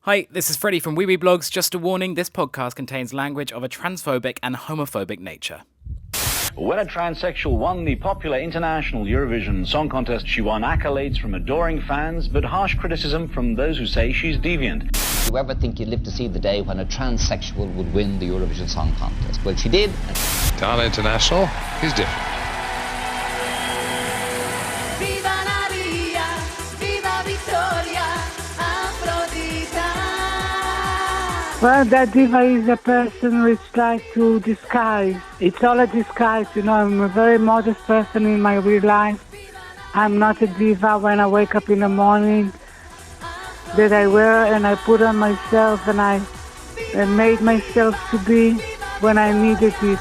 Hi, this is Freddie from wiwibloggs. Just a warning, this podcast contains language of a transphobic and homophobic nature. When a transsexual won the popular international Eurovision Song Contest, she won accolades from adoring fans, but harsh criticism from those who say she's deviant. Do you ever think you'd live to see the day when a transsexual would win the Eurovision Song Contest? Well, she did. Ghana International is different. Viva Maria, viva Victoria, Aphrodita. Well, that diva is a person which likes to disguise. It's all a disguise, I'm a very modest person in my real life. I'm not a diva when I wake up in the morning that I wear and I put on myself and I made myself to be when I needed it.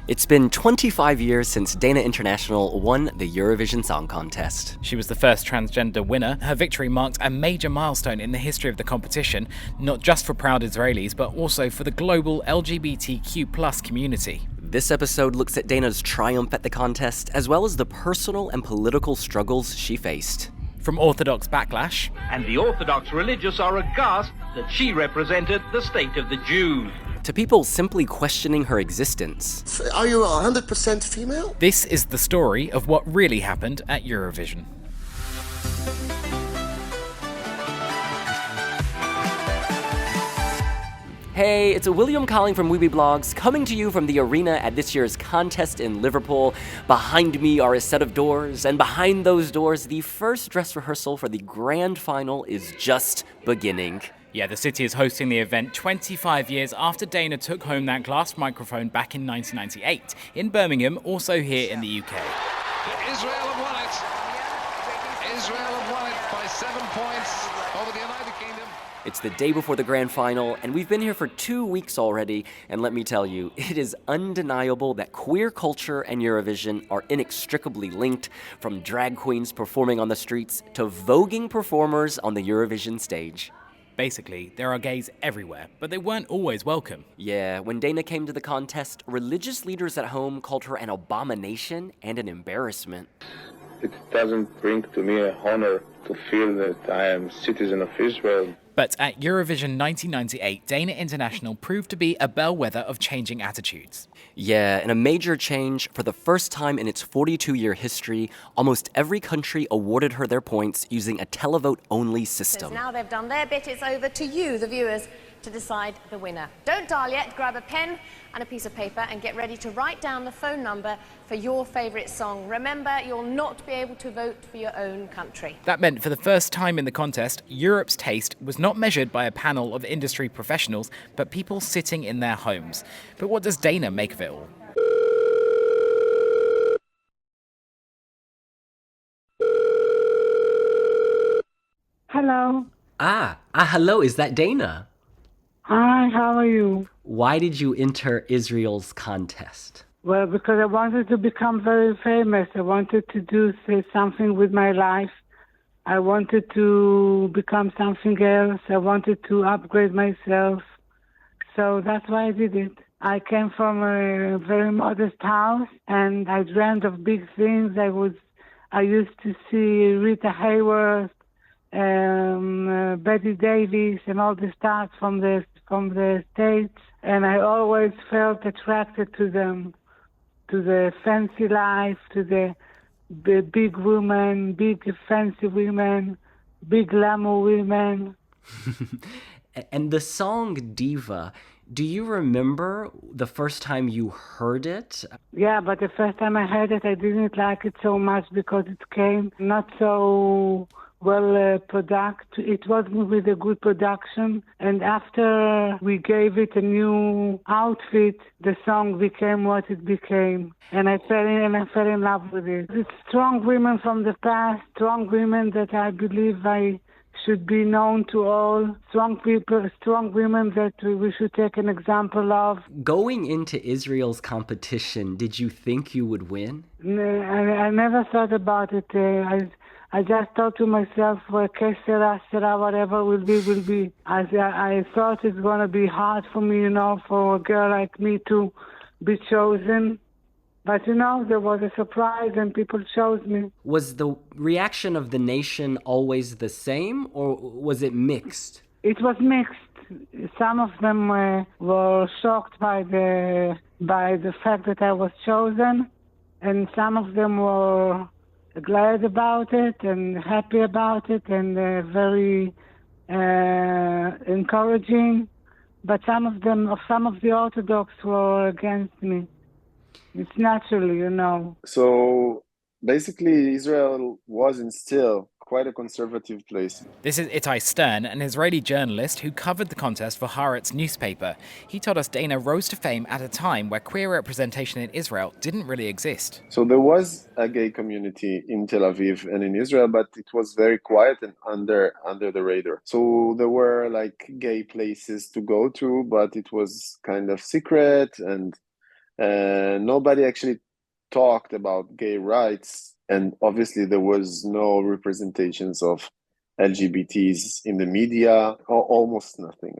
It's been 25 years since Dana International won the Eurovision Song Contest. She was the first transgender winner. Her victory marked a major milestone in the history of the competition, not just for proud Israelis, but also for the global LGBTQ+ community. This episode looks at Dana's triumph at the contest, as well as the personal and political struggles she faced. From Orthodox Backlash. And the Orthodox religious are aghast that she represented the state of the Jews. To people simply questioning her existence. Are you 100% female? This is the story of what really happened at Eurovision. Hey, it's William calling from wiwibloggs, coming to you from the arena at this year's contest in Liverpool. Behind me are a set of doors, and behind those doors, the first dress rehearsal for the grand final is just beginning. Yeah, the city is hosting the event 25 years after Dana took home that glass microphone back in 1998 in Birmingham, also here in the UK. Israel have won it. Israel have won it by 7 points over the United Kingdom. It's the day before the grand final, and we've been here for 2 weeks already, and let me tell you, it is undeniable that queer culture and Eurovision are inextricably linked, from drag queens performing on the streets to voguing performers on the Eurovision stage. Basically, there are gays everywhere, but they weren't always welcome. Yeah, when Dana came to the contest, religious leaders at home called her an abomination and an embarrassment. It doesn't bring to me a honor to feel that I am a citizen of Israel. But at Eurovision 1998, Dana International proved to be a bellwether of changing attitudes. Yeah, and a major change. For the first time in its 42-year history, almost every country awarded her their points using a televote-only system. Now they've done their bit, it's over to you, the viewers, to decide the winner. Don't dial yet, grab a pen and a piece of paper and get ready to write down the phone number for your favourite song. Remember, you'll not be able to vote for your own country. That meant for the first time in the contest, Europe's taste was not measured by a panel of industry professionals, but people sitting in their homes. But what does Dana make of it all? Hello. Hello, is that Dana? Hi, how are you? Why did you enter Israel's contest? Well, because I wanted to become very famous. I wanted to say something with my life. I wanted to become something else. I wanted to upgrade myself. So that's why I did it. I came from a very modest house and I dreamed of big things. I used to see Rita Hayworth, Betty Davis and all the stars from the States, and I always felt attracted to them, to the fancy life, to the big women, big fancy women, big glamour women. And the song Diva, do you remember the first time you heard it? Yeah, but the first time I heard it, I didn't like it so much because it came not so well it wasn't with a good production, and after we gave it a new outfit, the song became what it became, and I fell in love with it. It's strong women from the past, strong women that I believe I should be known to all, strong people, strong women that we should take an example of. Going into Israel's competition, did you think you would win? I never thought about it. I just thought to myself, well, whatever will be. I thought it's going to be hard for me, for a girl like me to be chosen. But there was a surprise and people chose me. Was the reaction of the nation always the same, or was it mixed? It was mixed. Some of them were shocked by the fact that I was chosen, and some of them were glad about it and happy about it and very encouraging. But some of the Orthodox were against me. It's natural, So basically, Israel was and still quite a conservative place. This is Itai Stern, an Israeli journalist who covered the contest for Haaretz newspaper. He told us Dana rose to fame at a time where queer representation in Israel didn't really exist. So there was a gay community in Tel Aviv and in Israel, but it was very quiet and under the radar. So there were like gay places to go to, but it was kind of secret, and nobody actually talked about gay rights. And obviously there was no representations of LGBTs in the media, or almost nothing.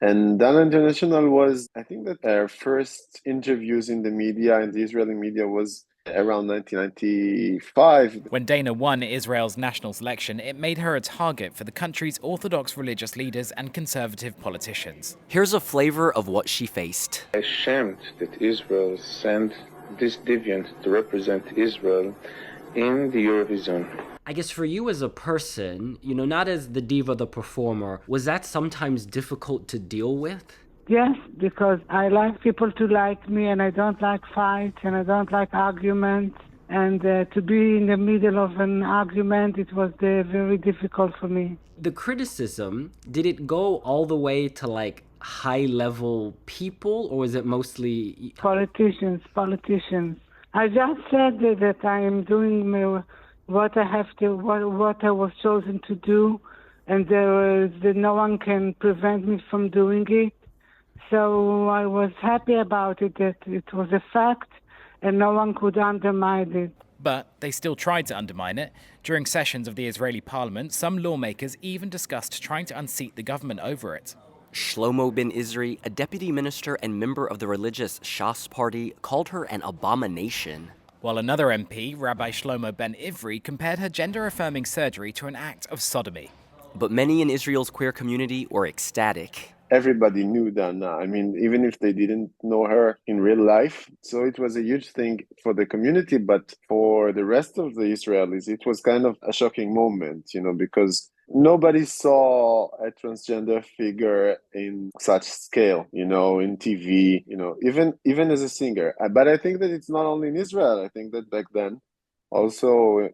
And Dana International was, I think that our first interviews in the media, in the Israeli media, was around 1995. When Dana won Israel's national selection, it made her a target for the country's Orthodox religious leaders and conservative politicians. Here's a flavor of what she faced. Ashamed that Israel sent this deviant to represent Israel in the Eurovision. I guess for you as a person, not as the diva, the performer, was that sometimes difficult to deal with? Yes, because I like people to like me, and I don't like fights, and I don't like arguments. And to be in the middle of an argument, it was very difficult for me. The criticism, did it go all the way to high-level people, or was it mostly... Politicians. I just said that I am doing what I have to, what I was chosen to do, and no one can prevent me from doing it. So I was happy about it, that it was a fact, and no one could undermine it. But they still tried to undermine it. During sessions of the Israeli parliament, some lawmakers even discussed trying to unseat the government over it. Shlomo ben Izri, a deputy minister and member of the religious Shas party, called her an abomination. While another MP, Rabbi Shlomo ben Ivri, compared her gender-affirming surgery to an act of sodomy. But many in Israel's queer community were ecstatic. Everybody knew Dana. Even if they didn't know her in real life. So it was a huge thing for the community, but for the rest of the Israelis, it was kind of a shocking moment, because nobody saw a transgender figure in such scale, in TV, even as a singer. But I think that it's not only in Israel. I think that back then, also,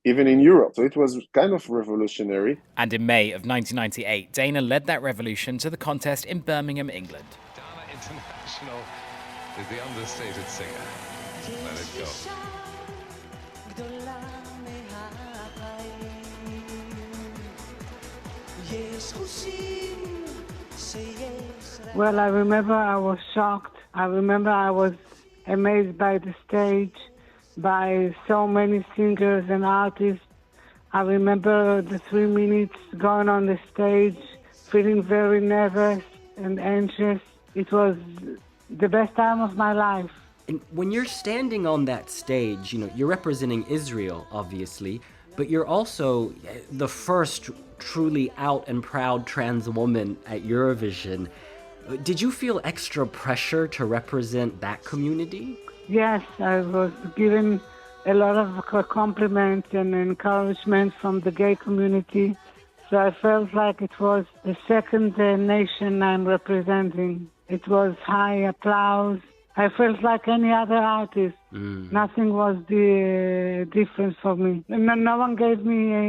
even in Europe. So it was kind of revolutionary. And in May of 1998, Dana led that revolution to the contest in Birmingham, England. Dana International is the understated singer. Let it go. Well, I remember I was shocked. I remember I was amazed by the stage, by so many singers and artists. I remember the 3 minutes going on the stage, feeling very nervous and anxious. It was the best time of my life. And when you're standing on that stage, you're representing Israel, obviously, but you're also the first truly out and proud trans woman at Eurovision. Did you feel extra pressure to represent that community? Yes, I was given a lot of compliments and encouragement from the gay community. So I felt like it was the second nation I'm representing. It was high applause. I felt like any other artist. Nothing was the difference for me. No one gave me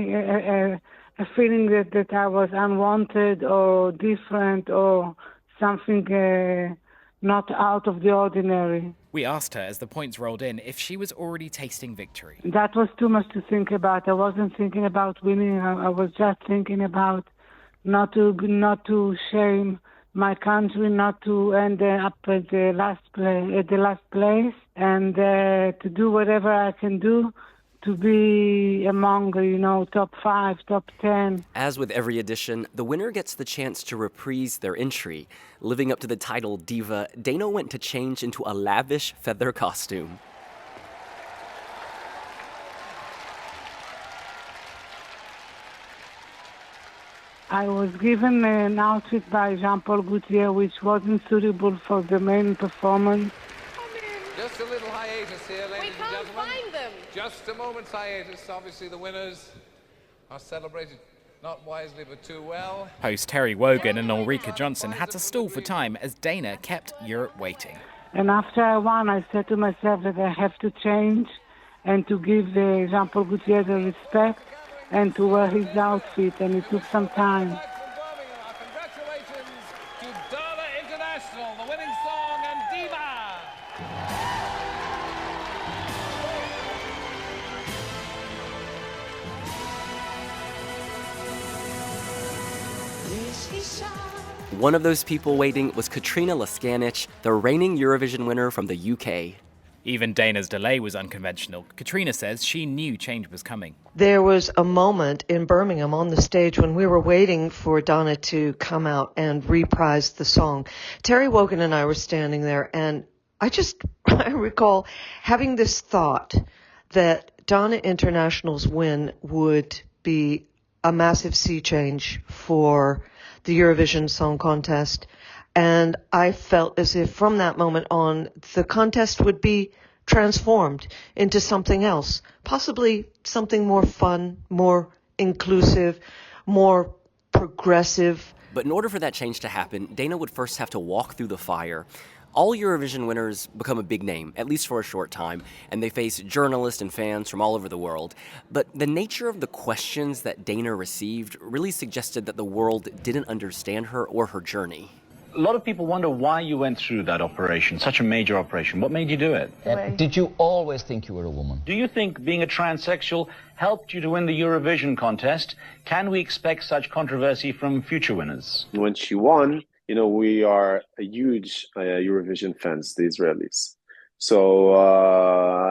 a feeling that I was unwanted or different or something not out of the ordinary. We asked her as the points rolled in if she was already tasting victory. That was too much to think about. I wasn't thinking about winning. I was just thinking about not to shame my country, not to end up at the last place, and to do whatever I can do to be among, top 5, top 10. As with every edition, the winner gets the chance to reprise their entry. Living up to the title Diva, Dana went to change into a lavish feather costume. I was given an outfit by Jean-Paul Gaultier which wasn't suitable for the main performance. Just a little hiatus here, ladies and gentlemen. We can't find them. Just a moment's hiatus. Obviously, the winners are celebrated not wisely, but too well. Host Terry Wogan and Ulrika Johnson had to stall for time as Dana kept Europe waiting. And after I won, I said to myself that I have to change and to give Jean-Paul Gaultier the respect and to wear his outfit, and it took some time. Congratulations to Dana International, the winning song and diva. One of those people waiting was Katrina Laskanich, the reigning Eurovision winner from the UK. Even Dana's delay was unconventional. Katrina says she knew change was coming. There was a moment in Birmingham on the stage when we were waiting for Dana to come out and reprise the song. Terry Wogan and I were standing there, and I recall having this thought that Dana International's win would be a massive sea change for the Eurovision Song Contest. And I felt as if from that moment on, the contest would be transformed into something else, possibly something more fun, more inclusive, more progressive. But in order for that change to happen, Dana would first have to walk through the fire. All Eurovision winners become a big name, at least for a short time, and they face journalists and fans from all over the world. But the nature of the questions that Dana received really suggested that the world didn't understand her or her journey. A lot of people wonder why you went through that operation, such a major operation. What made you do it? Did you always think you were a woman? Do you think being a transsexual helped you to win the Eurovision contest? Can we expect such controversy from future winners? When she won, we are a huge Eurovision fans, the Israelis. So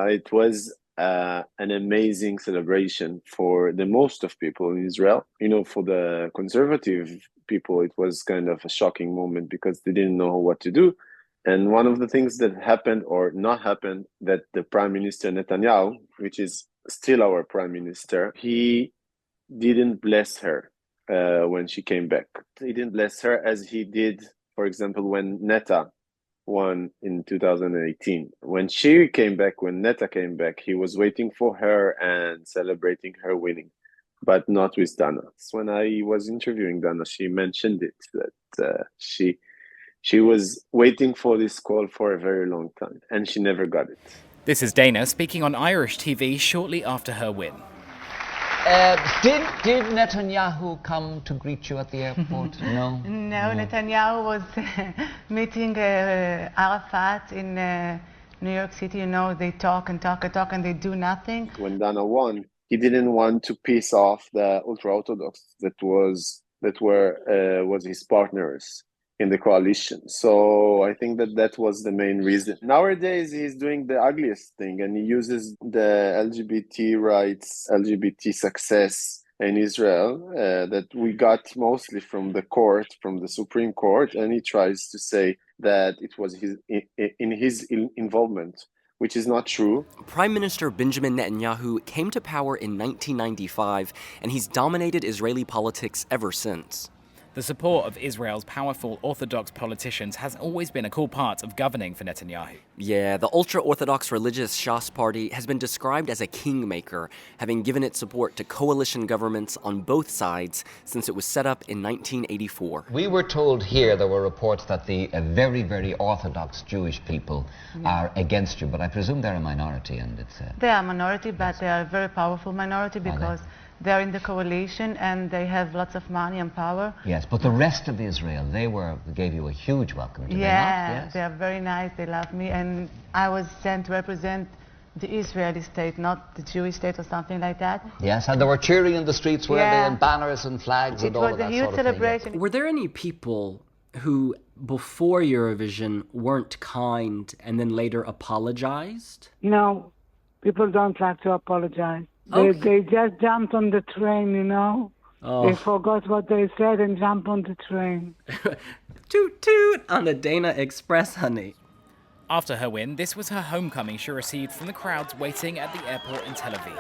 it was an amazing celebration for the most of people in Israel. For the conservative people, it was kind of a shocking moment because they didn't know what to do. And one of the things that happened or not happened, that the Prime Minister Netanyahu, which is still our Prime Minister, he didn't bless her when she came back. He didn't bless her as he did, for example, when Netta won in 2018. When she came back, when Netta came back, he was waiting for her and celebrating her winning, but not with Dana. When I was interviewing Dana, she mentioned it, that she was waiting for this call for a very long time, and she never got it. This is Dana speaking on Irish TV shortly after her win. Did Netanyahu come to greet you at the airport? No? No, Netanyahu was meeting Arafat in New York City. They talk and talk and talk and they do nothing. When Dana won, he didn't want to piss off the ultra-Orthodox that was his partners in the coalition. So I think that was the main reason. Nowadays, he's doing the ugliest thing, and he uses the LGBT rights, LGBT success in Israel that we got mostly from the court, from the Supreme Court, and he tries to say that it was his involvement, which is not true. Prime Minister Benjamin Netanyahu came to power in 1995, and he's dominated Israeli politics ever since. The support of Israel's powerful Orthodox politicians has always been a core part of governing for Netanyahu. Yeah, the ultra-Orthodox religious Shas party has been described as a kingmaker, having given its support to coalition governments on both sides since it was set up in 1984. We were told here there were reports that the very, very Orthodox Jewish people are against you, but I presume they're a minority, and it's... They are a minority, but they are a very powerful minority because they're in the coalition and they have lots of money and power. Yes, but the rest of Israel, they gave you a huge welcome. Did they not? Yes, they are very nice. They love me, and I was sent to represent the Israeli state, not the Jewish state or something like that. Yes, and they were cheering in the streets, weren't they, and banners and flags and all of that sort of thing. It was a huge celebration. Were there any people who, before Eurovision, weren't kind and then later apologized? No, people don't like to apologize. Okay. They just jumped on the train, Oh. They forgot what they said and jumped on the train. Toot toot on the Dana Express, honey. After her win, this was her homecoming she received from the crowds waiting at the airport in Tel Aviv.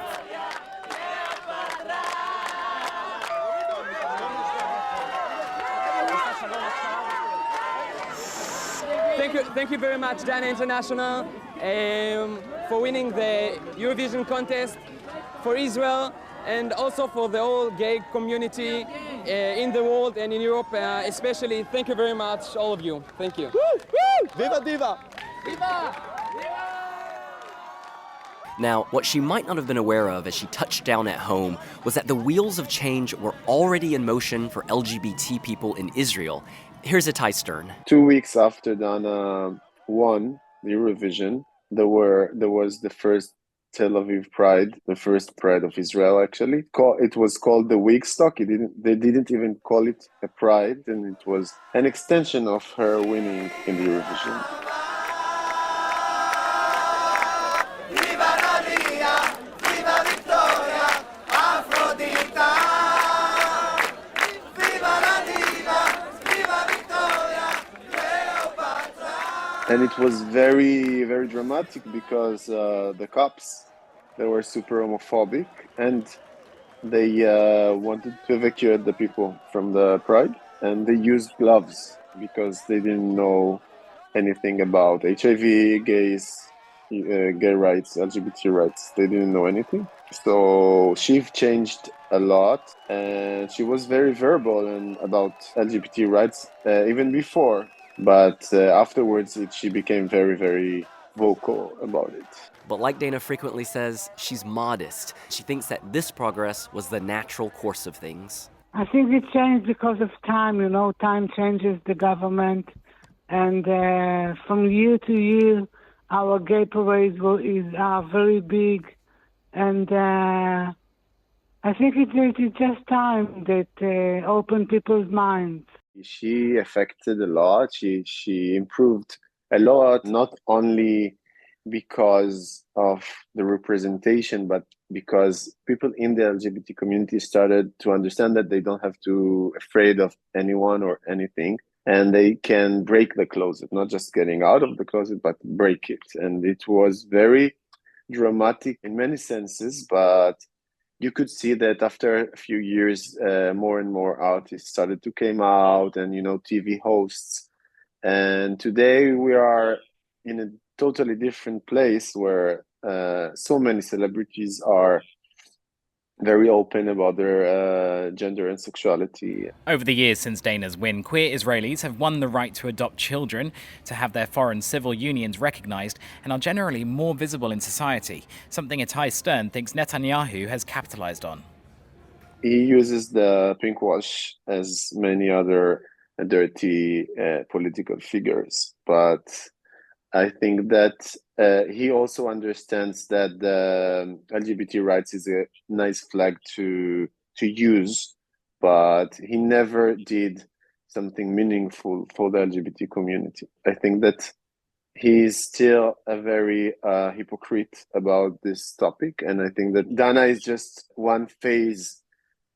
thank you very much, Dana International, for winning the Eurovision contest, for Israel, and also for the whole gay community in the world and in Europe, especially. Thank you very much, all of you. Thank you. Woo! Woo! Viva Diva! Viva! Now, what she might not have been aware of as she touched down at home was that the wheels of change were already in motion for LGBT people in Israel. Here's Itai Stern. 2 weeks after Dana won the Eurovision, there was the first Tel Aviv Pride, the first Pride of Israel, actually. It was called the Wigstock. They didn't even call it a Pride, and it was an extension of her winning in the Eurovision. And it was very, very dramatic because the cops, they were super homophobic and they wanted to evacuate the people from the Pride, and they used gloves because they didn't know anything about HIV, gays, gay rights, LGBT rights. They didn't know anything. So she changed a lot, and she was very verbal and about LGBT rights even before. But afterwards, she became very, very vocal about it. But like Dana frequently says, she's modest. She thinks that this progress was the natural course of things. I think it changed because of time. You know, time changes the government. And from year to year, our gay parades are very big. And I think it's just time that opened people's minds. She affected a lot. She improved a lot, not only because of the representation, but because people in the LGBT community started to understand that they don't have to be afraid of anyone or anything, and they can break the closet, not just getting out of the closet, but break it. And it was very dramatic in many senses, but you could see that after a few years, more and more artists started to come out, and, TV hosts. And today we are in a totally different place where so many celebrities are very open about their gender and sexuality. Over the years since Dana's win, queer Israelis have won the right to adopt children, to have their foreign civil unions recognised, and are generally more visible in society, something Itai Stern thinks Netanyahu has capitalised on. He uses the pinkwash as many other dirty political figures, but I think that he also understands that the LGBT rights is a nice flag to use, but he never did something meaningful for the LGBT community. I think that he is still a very hypocrite about this topic, and I think that Dana is just one phase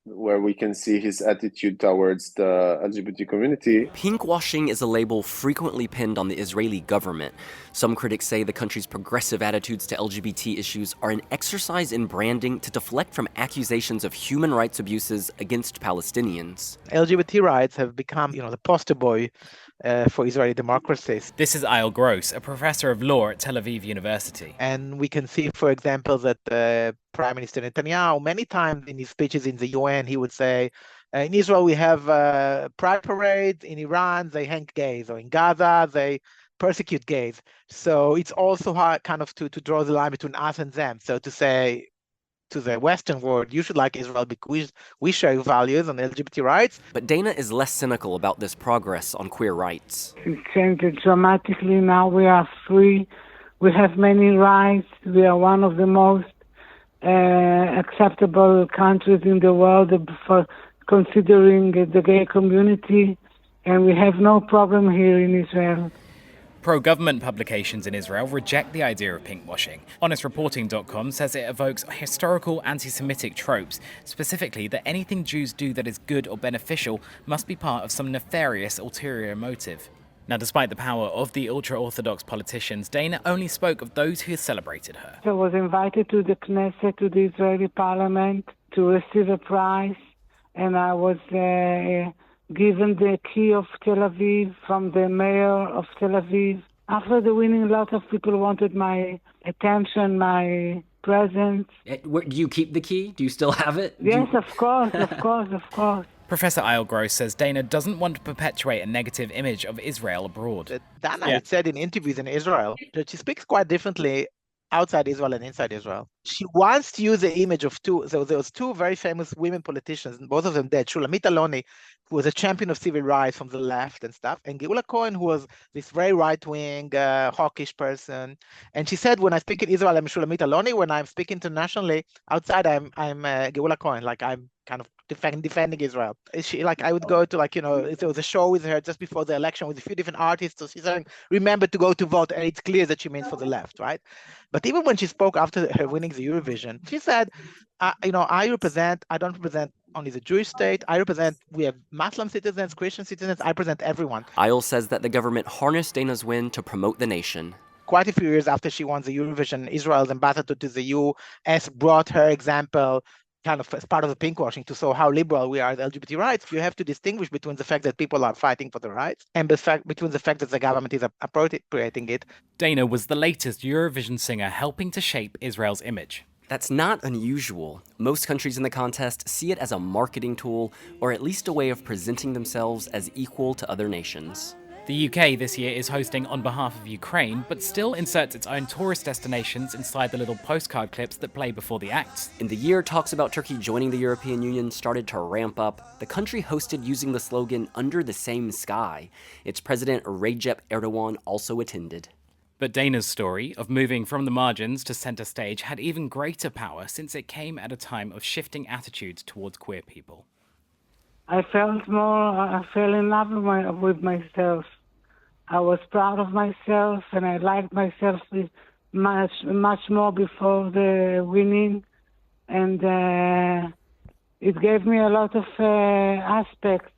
where we can see his attitude towards the LGBT community. Pinkwashing is a label frequently pinned on the Israeli government. Some critics say the country's progressive attitudes to LGBT issues are an exercise in branding to deflect from accusations of human rights abuses against Palestinians. LGBT rights have become, the poster boy for Israeli democracy. This is Eyal Gross, a professor of law at Tel Aviv University. And we can see, for example, that Prime Minister Netanyahu, many times in his speeches in the UN, he would say, in Israel we have pride parades, in Iran they hang gays, or in Gaza they persecute gays. So it's also hard kind of to draw the line between us and them. So to say to the Western world, you should like Israel because we share values on LGBT rights. But Dana is less cynical about this progress on queer rights. It changed dramatically. Now we are free. We have many rights. We are one of the most acceptable countries in the world for considering the gay community, and we have no problem here in Israel. Pro-government publications in Israel reject the idea of pinkwashing. HonestReporting.com says it evokes historical anti-Semitic tropes, specifically that anything Jews do that is good or beneficial must be part of some nefarious ulterior motive. Now, despite the power of the ultra-Orthodox politicians, Dana only spoke of those who celebrated her. I was invited to the Knesset, to the Israeli parliament, to receive a prize, and I was given the key of Tel Aviv from the mayor of Tel Aviv, After the winning, a lot of people wanted my attention, my presence. Do you keep the key? Do you still have it? Yes, of course, of course, of course. Professor Eilgross says Dana doesn't want to perpetuate a negative image of Israel abroad. Dana had said in interviews in Israel that she speaks quite differently outside Israel and inside Israel. She wants to use the image of two. So there was two very famous women politicians, and both of them dead. Shulamit Aloni, who was a champion of civil rights from the left and stuff, and Geula Cohen, who was this very right-wing, hawkish person. And she said, when I speak in Israel, I'm Shulamit Aloni. When I'm speaking internationally, outside, I'm Geula Cohen. Like I'm kind of defending Israel. She, like, I would go to, like, you know, there was a show with her just before the election with a few different artists. So she's saying, remember to go to vote. And it's clear that she means for the left, right? But even when she spoke after her winning the Eurovision, she said, you know, I don't represent only the Jewish state. We have Muslim citizens, Christian citizens. I represent everyone. Eil says that the government harnessed Dana's win to promote the nation. Quite a few years after she won the Eurovision, Israel's ambassador to the US brought her example kind of as part of the pinkwashing to show how liberal we are with LGBT rights. You have to distinguish between the fact that people are fighting for the rights and between the fact that the government is appropriating it. Dana was the latest Eurovision singer helping to shape Israel's image. That's not unusual. Most countries in the contest see it as a marketing tool, or at least a way of presenting themselves as equal to other nations. The UK this year is hosting on behalf of Ukraine, but still inserts its own tourist destinations inside the little postcard clips that play before the acts. In the year talks about Turkey joining the European Union started to ramp up, the country hosted using the slogan, "Under the Same Sky." Its president, Recep Erdogan, also attended. But Dana's story of moving from the margins to centre stage had even greater power since it came at a time of shifting attitudes towards queer people. I fell in love with myself. I was proud of myself, and I liked myself much more before the winning, and it gave me a lot of aspects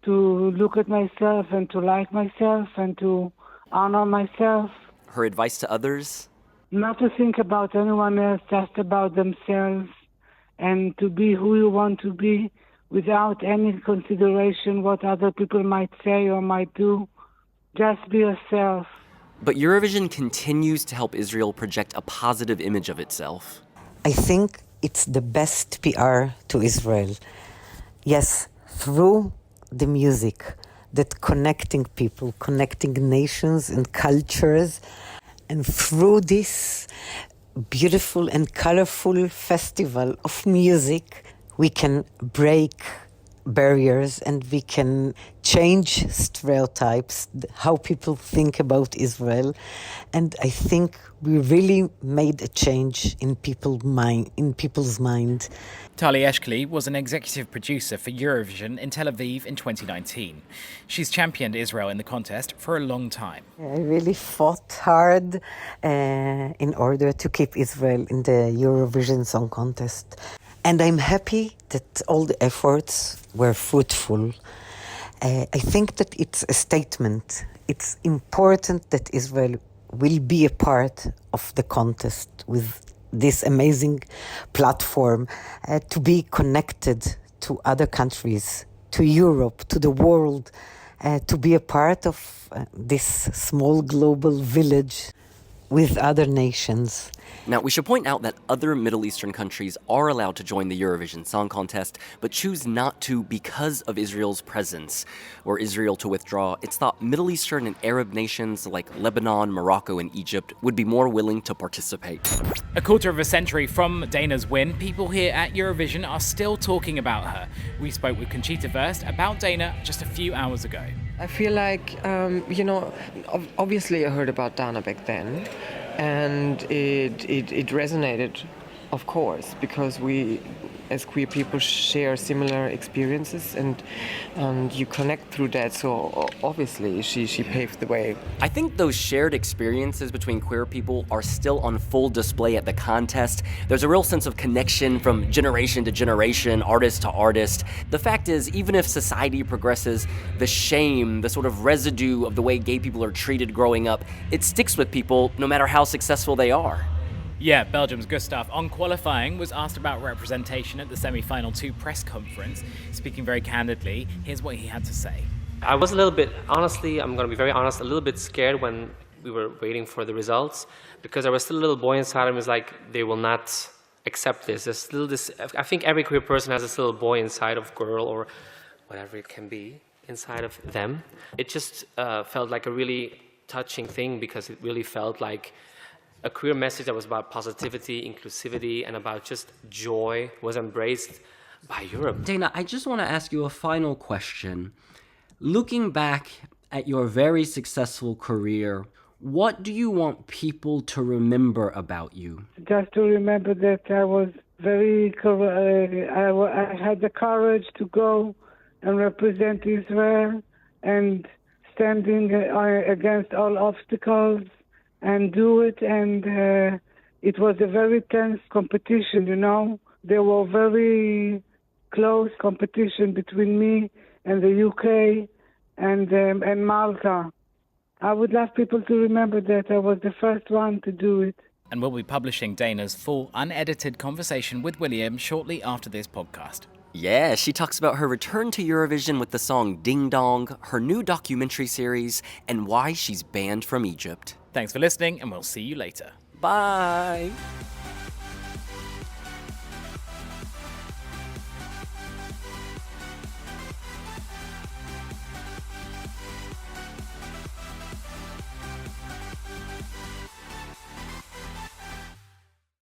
to look at myself and to like myself and to honor myself. Her advice to others? Not to think about anyone else, just about themselves, and to be who you want to be without any consideration what other people might say or might do. Just be yourself. But Eurovision continues to help Israel project a positive image of itself. I think it's the best PR to Israel. Yes, through the music, that connecting people, connecting nations and cultures, and through this beautiful and colorful festival of music, we can break barriers and we can change stereotypes, how people think about Israel. And I think we really made a change in people's mind. Tali Eshkli was an executive producer for Eurovision in Tel Aviv in 2019. She's championed Israel in the contest for a long time. I really fought hard in order to keep Israel in the Eurovision Song Contest. And I'm happy that all the efforts were fruitful. I think that it's a statement. It's important that Israel will be a part of the contest with this amazing platform, to be connected to other countries, to Europe, to the world, to be a part of this small global village with other nations. Now, we should point out that other Middle Eastern countries are allowed to join the Eurovision Song Contest, but choose not to because of Israel's presence. Were Israel to withdraw, it's thought Middle Eastern and Arab nations like Lebanon, Morocco, and Egypt would be more willing to participate. A quarter of a century from Dana's win, people here at Eurovision are still talking about her. We spoke with Conchita Wurst about Dana just a few hours ago. I feel like, obviously I heard about Dana back then, and it resonated, of course, because we, as queer people, share similar experiences, and you connect through that. So obviously, she paved the way. I think those shared experiences between queer people are still on full display at the contest. There's a real sense of connection from generation to generation, artist to artist. The fact is, even if society progresses, the shame, the sort of residue of the way gay people are treated growing up, it sticks with people no matter how successful they are. Yeah, Belgium's Gustav, on qualifying, was asked about representation at the semi-final 2 press conference. Speaking very candidly, here's what he had to say. I was a little bit, honestly, I'm going to be very honest, a little bit scared when we were waiting for the results, because there was still a little boy inside of me was like, they will not accept this. There's still this, I think every queer person has this little boy inside of girl or whatever it can be inside of them. It just felt like a really touching thing, because it really felt like a queer message that was about positivity, inclusivity, and about just joy was embraced by Europe. Dana, I just want to ask you a final question. Looking back at your very successful career, what do you want people to remember about you? Just to remember that I was very, I had the courage to go and represent Israel and standing against all obstacles and do it. And it was a very tense competition, you know. There were very close competition between me and the UK and Malta. I would love people to remember that I was the first one to do it. And we'll be publishing Dana's full, unedited conversation with William shortly after this podcast. Yeah, she talks about her return to Eurovision with the song Ding Dong, her new documentary series, and why she's banned from Egypt. Thanks for listening, and we'll see you later. Bye!